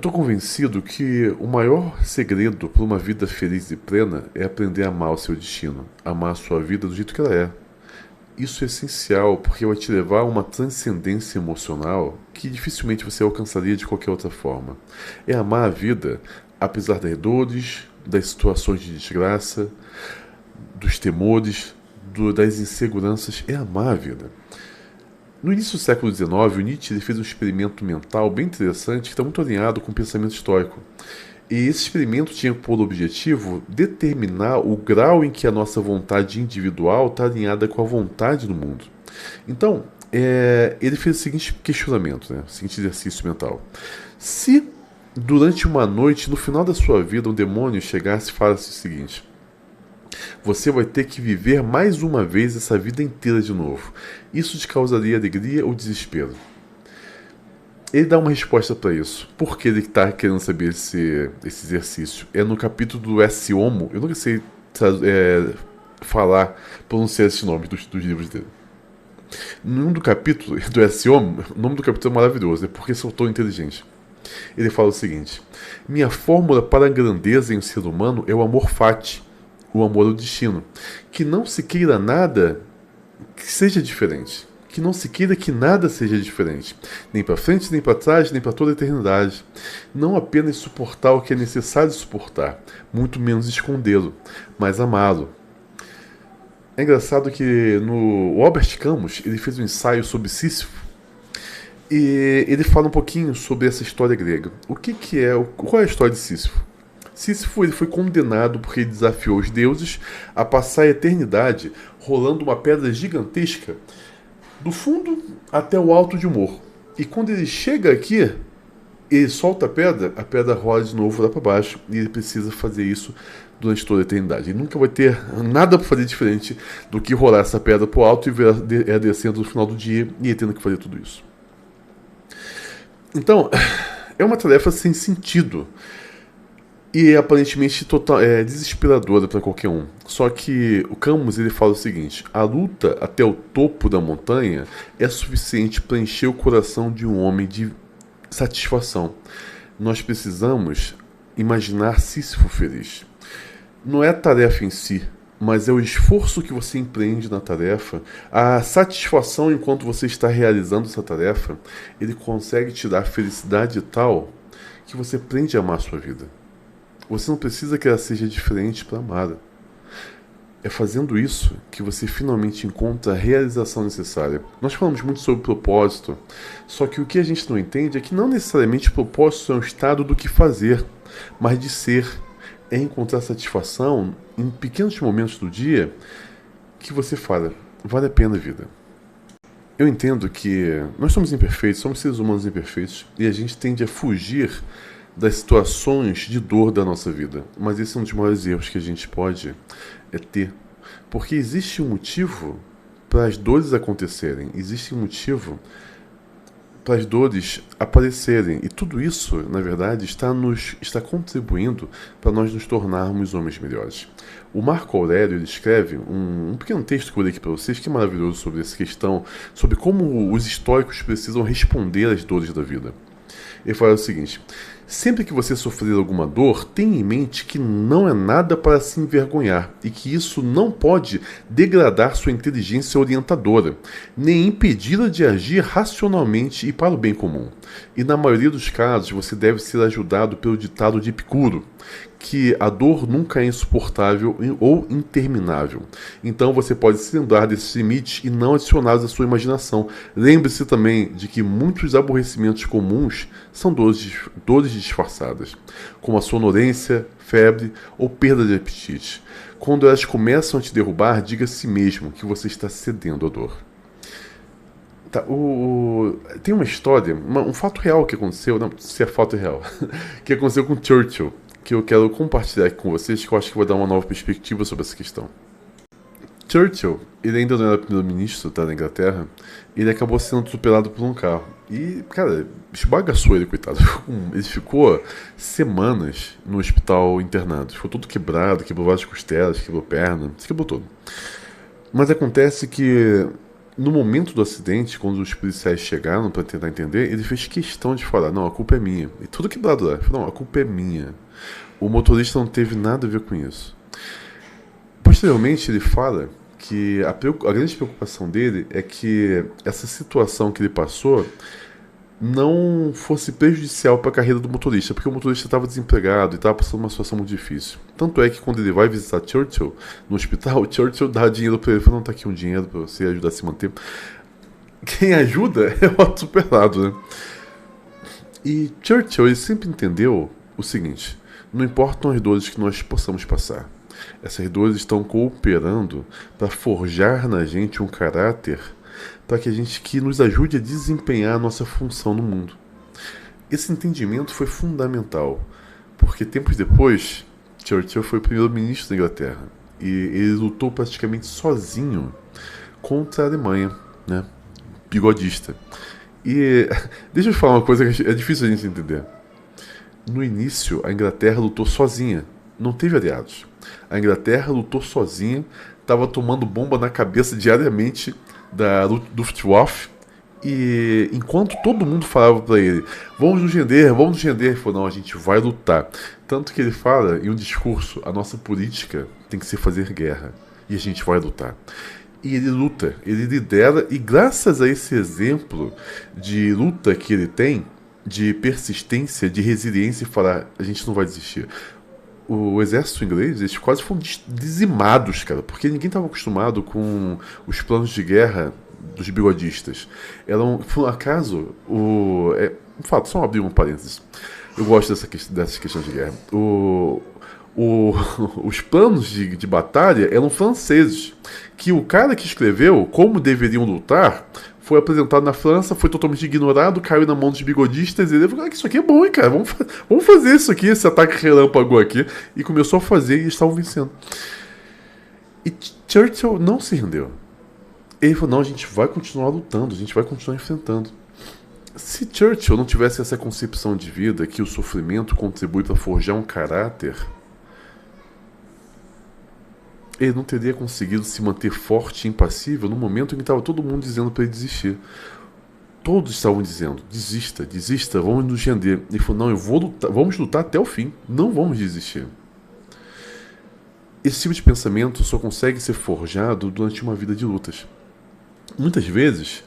estou convencido que o maior segredo para uma vida feliz e plena é aprender a amar o seu destino, amar a sua vida do jeito que ela é. Isso é essencial porque vai te levar a uma transcendência emocional que dificilmente você alcançaria de qualquer outra forma. É amar a vida apesar das dores, das situações de desgraça, dos temores, das inseguranças. É amar a vida. No início do século XIX, o Nietzsche ele fez um experimento mental bem interessante que está muito alinhado com o pensamento estoico. E esse experimento tinha por objetivo determinar o grau em que a nossa vontade individual está alinhada com a vontade do mundo. Então, ele fez o seguinte questionamento, o seguinte exercício mental. Se durante uma noite, no final da sua vida, um demônio chegasse e falasse o seguinte: você vai ter que viver mais uma vez essa vida inteira de novo. Isso te causaria alegria ou desespero? Ele dá uma resposta para isso. Por que ele está querendo saber esse exercício? É no capítulo do S. Homo. Eu nunca sei pronunciar esse nome dos livros dele. Num do capítulo do S. Homo, o nome do capítulo é maravilhoso, é porque sou tão inteligente. Ele fala o seguinte: minha fórmula para a grandeza em um ser humano é o amor fati, o amor ao destino. Que não se queira nada que seja diferente. Que não se queira que nada seja diferente. Nem para frente, nem para trás, nem para toda a eternidade. Não apenas suportar o que é necessário suportar, muito menos escondê-lo, mas amá-lo. É engraçado que no Albert Camus ele fez um ensaio sobre Sísifo e ele fala um pouquinho sobre essa história grega. Qual é a história de Sísifo? Sísifo ele foi condenado porque ele desafiou os deuses a passar a eternidade rolando uma pedra gigantesca do fundo até o alto de um morro. E quando ele chega aqui, ele solta a pedra rola de novo lá para baixo e ele precisa fazer isso durante toda a eternidade. Ele nunca vai ter nada para fazer diferente do que rolar essa pedra para o alto e ver ela descendo no final do dia e ele tendo que fazer tudo isso. Então, é uma tarefa sem sentido. E aparentemente desesperadora para qualquer um. Só que o Camus ele fala o seguinte: a luta até o topo da montanha é suficiente para encher o coração de um homem de satisfação. Nós precisamos imaginar Sísifo feliz. Não é a tarefa em si, mas é o esforço que você empreende na tarefa, a satisfação enquanto você está realizando essa tarefa. Ele consegue te dar felicidade tal que você aprende a amar a sua vida. Você não precisa que ela seja diferente para amá-la. É fazendo isso que você finalmente encontra a realização necessária. Nós falamos muito sobre propósito, só que o que a gente não entende é que não necessariamente propósito é um estado do que fazer, mas de ser. É encontrar satisfação em pequenos momentos do dia que você fala: vale a pena a vida. Eu entendo que nós somos imperfeitos, somos seres humanos imperfeitos, e a gente tende a fugir das situações de dor da nossa vida. Mas esse é um dos maiores erros que a gente pode ter. Porque existe um motivo para as dores acontecerem. Existe um motivo para as dores aparecerem. E tudo isso, na verdade, está contribuindo para nós nos tornarmos homens melhores. O Marco Aurélio ele escreve um pequeno texto que eu vou ler aqui para vocês, que é maravilhoso sobre essa questão, sobre como os estoicos precisam responder às dores da vida. Ele fala o seguinte: sempre que você sofrer alguma dor, tenha em mente que não é nada para se envergonhar e que isso não pode degradar sua inteligência orientadora, nem impedi-la de agir racionalmente e para o bem comum. E na maioria dos casos, você deve ser ajudado pelo ditado de Epicuro, que a dor nunca é insuportável ou interminável. Então você pode se lembrar desses limites e não adicioná-los à sua imaginação. Lembre-se também de que muitos aborrecimentos comuns são dores disfarçadas, como a sonolência, febre ou perda de apetite. Quando elas começam a te derrubar, diga a si mesmo que você está cedendo à dor. Tem uma história, um fato real que aconteceu, não se é fato real, que aconteceu com Churchill, que eu quero compartilhar aqui com vocês, que eu acho que vai dar uma nova perspectiva sobre essa questão. Churchill, ele ainda não era primeiro-ministro da Inglaterra, ele acabou sendo atropelado por um carro. E, cara, esbagaçou ele, coitado. Ele ficou semanas no hospital internado. Ficou todo quebrado, quebrou várias costelas, quebrou perna, se quebrou todo. Mas acontece que no momento do acidente, quando os policiais chegaram para tentar entender, ele fez questão de falar, não, a culpa é minha. E tudo quebrado lá. Ele falou, não, a culpa é minha. O motorista não teve nada a ver com isso. Posteriormente, ele fala que a grande preocupação dele é que essa situação que ele passou não fosse prejudicial para a carreira do motorista, porque o motorista estava desempregado e estava passando uma situação muito difícil. Tanto é que quando ele vai visitar Churchill no hospital, Churchill dá dinheiro para ele, fala, não, tá aqui um dinheiro para você ajudar a se manter. Quem ajuda é o outro superlado, né? E Churchill, ele sempre entendeu o seguinte, não importam as dores que nós possamos passar, essas dores estão cooperando para forjar na gente um caráter para que nos ajude a desempenhar a nossa função no mundo. Esse entendimento foi fundamental, porque tempos depois, Churchill foi primeiro-ministro da Inglaterra e ele lutou praticamente sozinho contra a Alemanha, né? Bigodista. E deixa eu falar uma coisa que é difícil a gente entender. No início, a Inglaterra lutou sozinha, não teve aliados. A Inglaterra lutou sozinha, estava tomando bomba na cabeça diariamente da Luftwaffe, e enquanto todo mundo falava para ele, vamos nos render, ele falou, não, a gente vai lutar. Tanto que ele fala em um discurso, a nossa política tem que ser fazer guerra, e a gente vai lutar. E ele luta, ele lidera, e graças a esse exemplo de luta que ele tem, de persistência, de resiliência, e falar, a gente não vai desistir. O exército inglês, eles quase foram dizimados, cara, porque ninguém estava acostumado com os planos de guerra dos bigodistas. Por um acaso, fato, só abrir um parênteses. Eu gosto dessa questão de guerra. Os planos de batalha eram franceses, que o cara que escreveu como deveriam lutar foi apresentado na França, foi totalmente ignorado, caiu na mão dos bigodistas, e ele falou, isso aqui é bom, hein, cara, vamos fazer isso aqui, esse ataque relâmpago aqui, e começou a fazer e eles estavam vencendo. E Churchill não se rendeu. Ele falou, não, a gente vai continuar lutando, a gente vai continuar enfrentando. Se Churchill não tivesse essa concepção de vida, que o sofrimento contribui para forjar um caráter, ele não teria conseguido se manter forte e impassível no momento em que estava todo mundo dizendo para ele desistir. Todos estavam dizendo, desista, vamos nos render. Ele falou, não, eu vou lutar, vamos lutar até o fim, não vamos desistir. Esse tipo de pensamento só consegue ser forjado durante uma vida de lutas. Muitas vezes,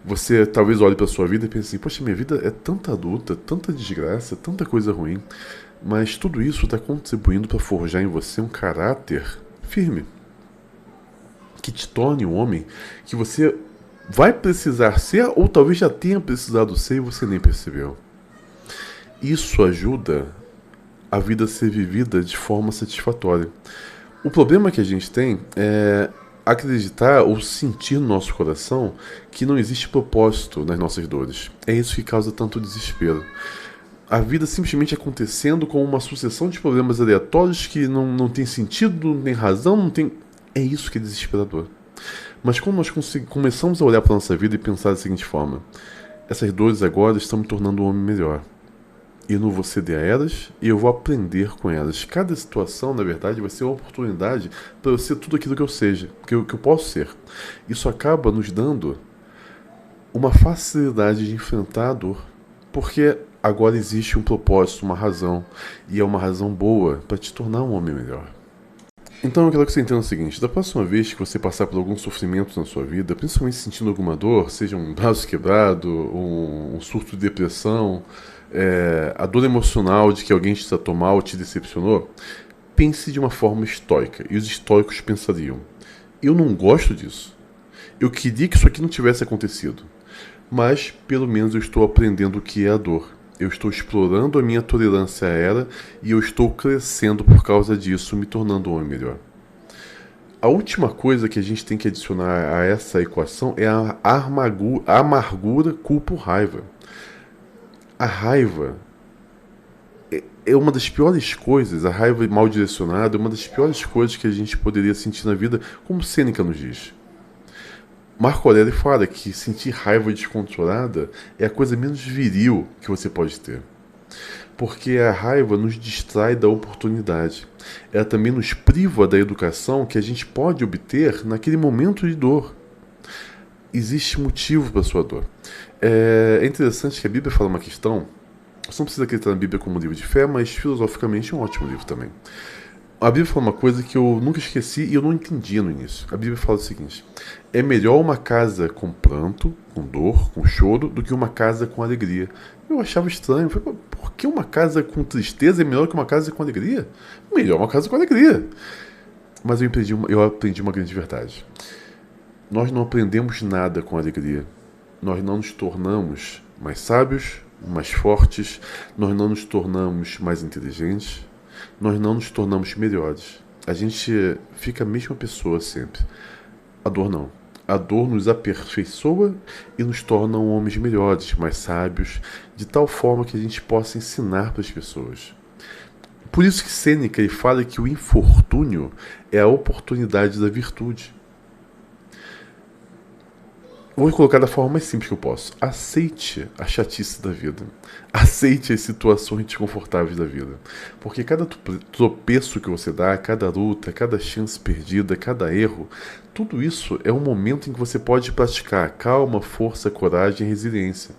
você talvez olhe para a sua vida e pense assim, poxa, minha vida é tanta luta, tanta desgraça, tanta coisa ruim, mas tudo isso está contribuindo para forjar em você um caráter firme, que te torne um homem que você vai precisar ser, ou talvez já tenha precisado ser e você nem percebeu. Isso ajuda a vida a ser vivida de forma satisfatória. O problema que a gente tem é acreditar ou sentir no nosso coração que não existe propósito nas nossas dores. É isso que causa tanto desespero. A vida simplesmente acontecendo com uma sucessão de problemas aleatórios que não tem sentido, não tem razão, não tem... É isso que é desesperador. Mas quando nós começamos a olhar para a nossa vida e pensar da seguinte forma, essas dores agora estão me tornando um homem melhor. Eu não vou ceder a elas e eu vou aprender com elas. Cada situação, na verdade, vai ser uma oportunidade para eu ser tudo aquilo que eu seja, que eu posso ser. Isso acaba nos dando uma facilidade de enfrentar a dor, porque agora existe um propósito, uma razão, e é uma razão boa para te tornar um homem melhor. Então eu quero que você entenda o seguinte, da próxima vez que você passar por algum sofrimento na sua vida, principalmente sentindo alguma dor, seja um braço quebrado, um surto de depressão, a dor emocional de que alguém te tratou mal ou te decepcionou, pense de uma forma estoica. E os estoicos pensariam, eu não gosto disso, eu queria que isso aqui não tivesse acontecido, mas pelo menos eu estou aprendendo o que é a dor. Eu estou explorando a minha tolerância a ela e eu estou crescendo por causa disso, me tornando um homem melhor. A última coisa que a gente tem que adicionar a essa equação é a amargura, culpa ou raiva. A raiva é uma das piores coisas, a raiva mal direcionada é uma das piores coisas que a gente poderia sentir na vida, como Sêneca nos diz. Marco Aurélio fala que sentir raiva descontrolada é a coisa menos viril que você pode ter. Porque a raiva nos distrai da oportunidade. Ela também nos priva da educação que a gente pode obter naquele momento de dor. Existe motivo para sua dor. É interessante que a Bíblia fala uma questão. Você não precisa acreditar na Bíblia como um livro de fé, mas filosoficamente é um ótimo livro também. A Bíblia fala uma coisa que eu nunca esqueci e eu não entendia no início. A Bíblia fala o seguinte: é melhor uma casa com pranto, com dor, com choro, do que uma casa com alegria. Eu achava estranho. Eu falei, por que uma casa com tristeza é melhor que uma casa com alegria? Melhor uma casa com alegria. Mas eu aprendi uma grande verdade. Nós não aprendemos nada com alegria. Nós não nos tornamos mais sábios, mais fortes, nós não nos tornamos mais inteligentes, nós não nos tornamos melhores. A gente fica a mesma pessoa sempre. A dor não. A dor nos aperfeiçoa e nos torna homens melhores, mais sábios, de tal forma que a gente possa ensinar para as pessoas. Por isso que Sêneca ele fala que o infortúnio é a oportunidade da virtude. Vou colocar da forma mais simples que eu posso. Aceite a chatice da vida. Aceite as situações desconfortáveis da vida. Porque cada tropeço que você dá, cada luta, cada chance perdida, cada erro, tudo isso é um momento em que você pode praticar calma, força, coragem e resiliência.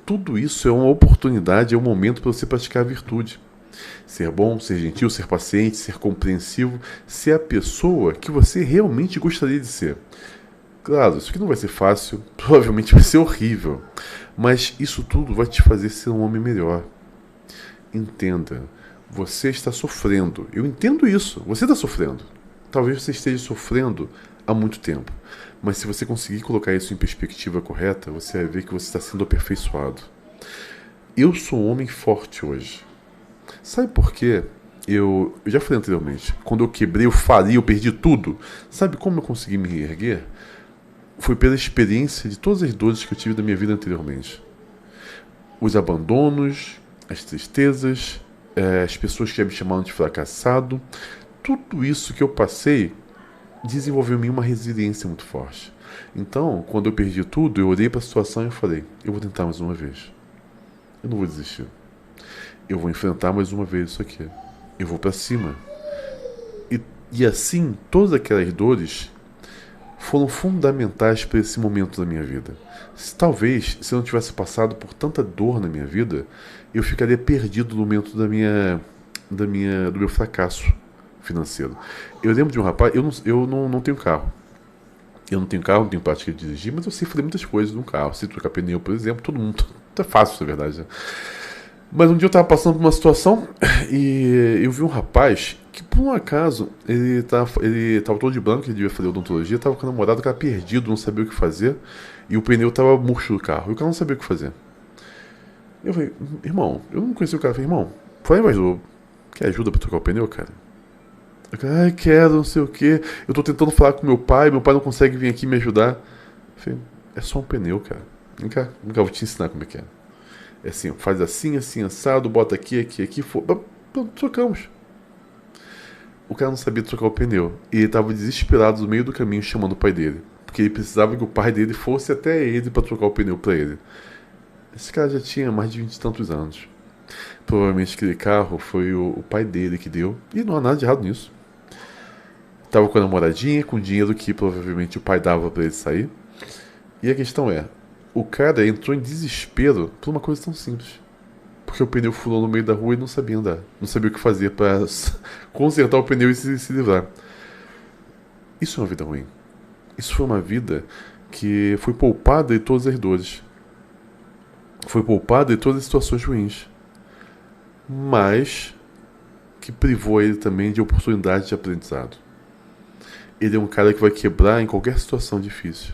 Tudo isso é uma oportunidade, é um momento para você praticar a virtude. Ser bom, ser gentil, ser paciente, ser compreensivo, ser a pessoa que você realmente gostaria de ser. Claro, isso aqui não vai ser fácil, provavelmente vai ser horrível, mas isso tudo vai te fazer ser um homem melhor. Entenda, você está sofrendo. Eu entendo isso, você está sofrendo. Talvez você esteja sofrendo há muito tempo, mas se você conseguir colocar isso em perspectiva correta, você vai ver que você está sendo aperfeiçoado. Eu sou um homem forte hoje. Sabe por quê? Eu já falei anteriormente, quando eu quebrei, eu falei, eu perdi tudo. Sabe como eu consegui me reerguer? Foi pela experiência de todas as dores que eu tive da minha vida anteriormente. Os abandonos, as tristezas, as pessoas que me chamaram de fracassado, tudo isso que eu passei desenvolveu em mim uma resiliência muito forte. Então, quando eu perdi tudo, eu olhei para a situação e falei, eu vou tentar mais uma vez. Eu não vou desistir. Eu vou enfrentar mais uma vez isso aqui. Eu vou para cima. E assim, todas aquelas dores foram fundamentais para esse momento da minha vida. Talvez, se eu não tivesse passado por tanta dor na minha vida, eu ficaria perdido no momento do meu fracasso financeiro. Eu lembro de um rapaz, eu não tenho carro. Eu não tenho carro, não tenho prática de dirigir, mas eu sei fazer muitas coisas num carro. Se trocar pneu, por exemplo, todo mundo. É fácil, na verdade. Né? Mas um dia eu estava passando por uma situação e eu vi um rapaz que, por um acaso, ele tava todo de branco, ele devia fazer odontologia, estava com a namorada, o cara perdido, não sabia o que fazer, e o pneu estava murcho do carro, e o cara não sabia o que fazer. Eu falei, irmão, eu não conheci o cara, eu falei, irmão, foi mais quer ajuda para trocar o pneu, cara? Eu falei, quero, não sei o que, eu tô tentando falar com meu pai não consegue vir aqui me ajudar. Eu falei, é só um pneu, cara, vem cá, vou te ensinar como é que é. É assim, faz assim, assim, assado, bota aqui, pronto, trocamos. O cara não sabia trocar o pneu. E ele estava desesperado no meio do caminho chamando o pai dele. Porque ele precisava que o pai dele fosse até ele para trocar o pneu para ele. Esse cara já tinha mais de 20 e tantos anos. Provavelmente aquele carro foi o pai dele que deu. E não há nada de errado nisso. Tava com a namoradinha, com dinheiro que provavelmente o pai dava para ele sair. E a questão é, o cara entrou em desespero por uma coisa tão simples. Porque o pneu furou no meio da rua e não sabia andar. Não sabia o que fazer para consertar o pneu e se livrar. Isso é uma vida ruim. Isso foi uma vida que foi poupada de todas as dores. Foi poupada de todas as situações ruins. Mas que privou ele também de oportunidade de aprendizado. Ele é um cara que vai quebrar em qualquer situação difícil.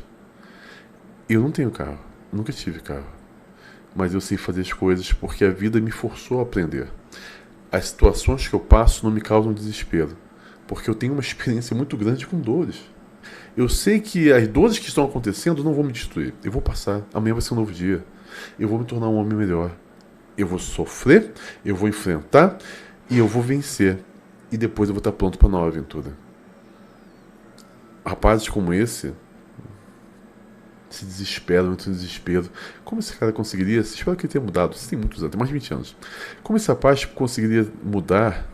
Eu não tenho carro. Nunca tive carro. Mas eu sei fazer as coisas porque a vida me forçou a aprender. As situações que eu passo não me causam desespero, porque eu tenho uma experiência muito grande com dores. Eu sei que as dores que estão acontecendo não vão me destruir. Eu vou passar. Amanhã vai ser um novo dia. Eu vou me tornar um homem melhor. Eu vou sofrer, eu vou enfrentar e eu vou vencer. E depois eu vou estar pronto para uma nova aventura. Rapazes como esse se desesperam, entram em desespero. Como esse cara conseguiria? Espero que ele tenha mudado. Isso tem muitos anos, tem mais de 20 anos. Como esse rapaz conseguiria mudar?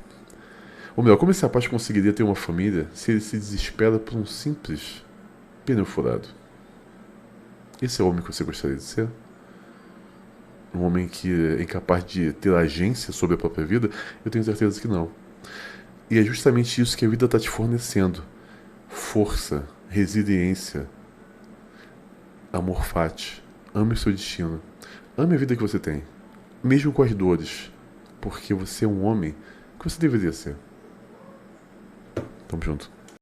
Ou melhor, como esse rapaz conseguiria ter uma família se ele se desespera por um simples pneu furado? Esse é o homem que você gostaria de ser? Um homem que é incapaz de ter agência sobre a própria vida? Eu tenho certeza que não. E é justamente isso que a vida está te fornecendo: força, resiliência, amor fati. Ame o seu destino. Ame a vida que você tem, mesmo com as dores, porque você é um homem que você deveria ser. Tamo junto.